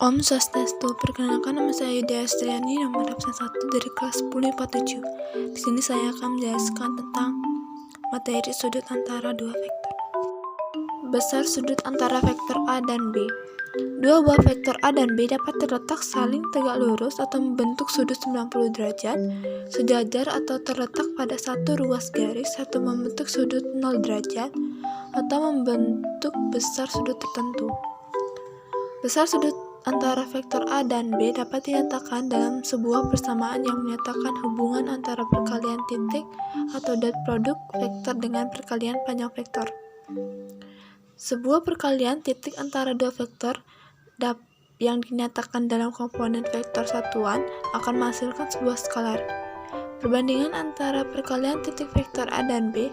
Om Swastiastu, perkenalkan nama saya Yudhya Astriani, nomor absen 1 dari kelas 10 IPA 7. Di sini saya akan menjelaskan tentang materi sudut antara dua vektor. Besar sudut antara vektor A dan B. Dua buah vektor A dan B dapat terletak saling tegak lurus atau membentuk sudut 90 derajat, sejajar atau terletak pada satu ruas garis atau membentuk sudut 0 derajat, atau membentuk besar sudut tertentu. Besar sudut antara vektor A dan B dapat dinyatakan dalam sebuah persamaan yang menyatakan hubungan antara perkalian titik atau dot produk vektor dengan perkalian panjang vektor. Sebuah perkalian titik antara dua vektor yang dinyatakan dalam komponen vektor satuan akan menghasilkan sebuah skalar. Perbandingan antara perkalian titik vektor A dan B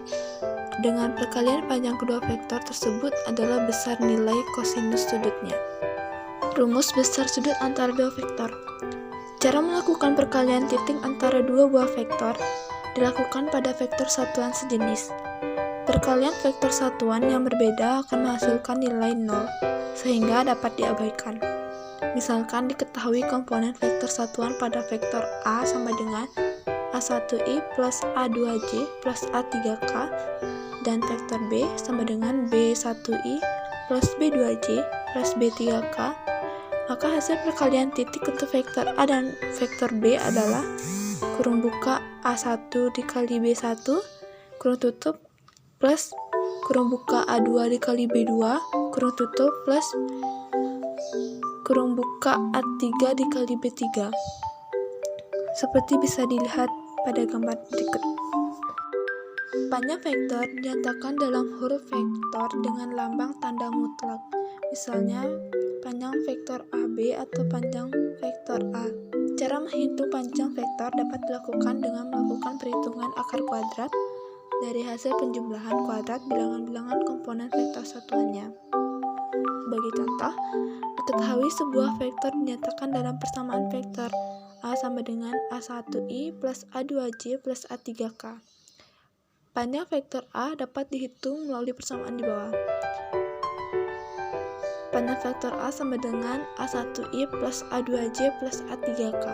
dengan perkalian panjang kedua vektor tersebut adalah besar nilai kosinus sudutnya. Rumus besar sudut antara dua vektor. Cara melakukan perkalian titik antara dua buah vektor dilakukan pada vektor satuan sejenis. Perkalian vektor satuan yang berbeda akan menghasilkan nilai 0, sehingga dapat diabaikan. Misalkan diketahui komponen vektor satuan pada vektor A sama dengan A1i plus A2j plus A3k, dan vektor B sama dengan B1i plus B2j plus B3k, maka hasil perkalian titik untuk vektor A dan vektor B adalah kurung buka A1 dikali B1 kurung tutup plus kurung buka A2 dikali B2 kurung tutup plus kurung buka A3 dikali B3, seperti bisa dilihat pada gambar berikut. Panjang vektor dinyatakan dalam huruf vektor dengan lambang tanda mutlak, misalnya panjang vektor AB atau panjang vektor A. Cara menghitung panjang vektor dapat dilakukan dengan melakukan perhitungan akar kuadrat dari hasil penjumlahan kuadrat bilangan-bilangan komponen vektor satuannya. Sebagai contoh, diketahui sebuah vektor dinyatakan dalam persamaan vektor A sama dengan A1i plus A2j plus A3k. Panjang vektor A dapat dihitung melalui persamaan di bawah. Panjang vektor A sama dengan A1i plus A2j plus A3k.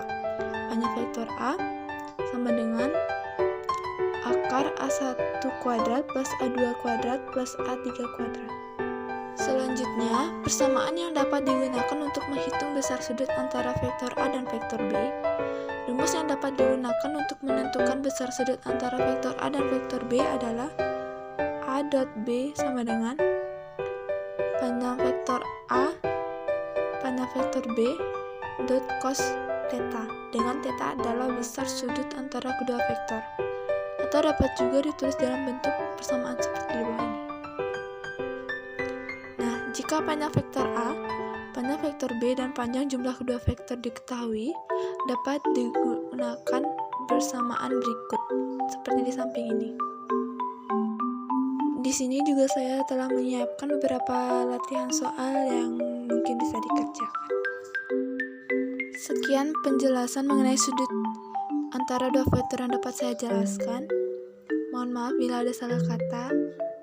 Panjang vektor A sama dengan akar A1 kuadrat plus A2 kuadrat plus A3 kuadrat. Selanjutnya, persamaan yang dapat digunakan untuk menghitung besar sudut antara vektor A dan vektor B. Rumus yang dapat digunakan untuk menentukan besar sudut antara vektor A dan vektor B adalah A dot B sama dengan panjang vektor A panjang vektor B dot cos theta, dengan theta adalah besar sudut antara kedua vektor, atau dapat juga ditulis dalam bentuk persamaan seperti di bawah ini. Nah, jika panjang vektor A, panjang vektor B, dan panjang jumlah kedua vektor diketahui, dapat digunakan bersamaan berikut, seperti di samping ini. Di sini juga saya telah menyiapkan beberapa latihan soal yang mungkin bisa dikerjakan. Sekian penjelasan mengenai sudut antara dua vektor yang dapat saya jelaskan. Mohon maaf bila ada salah kata.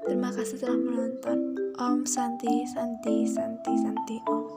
Terima kasih telah menonton. Om Santi Santi Santi Santi Om.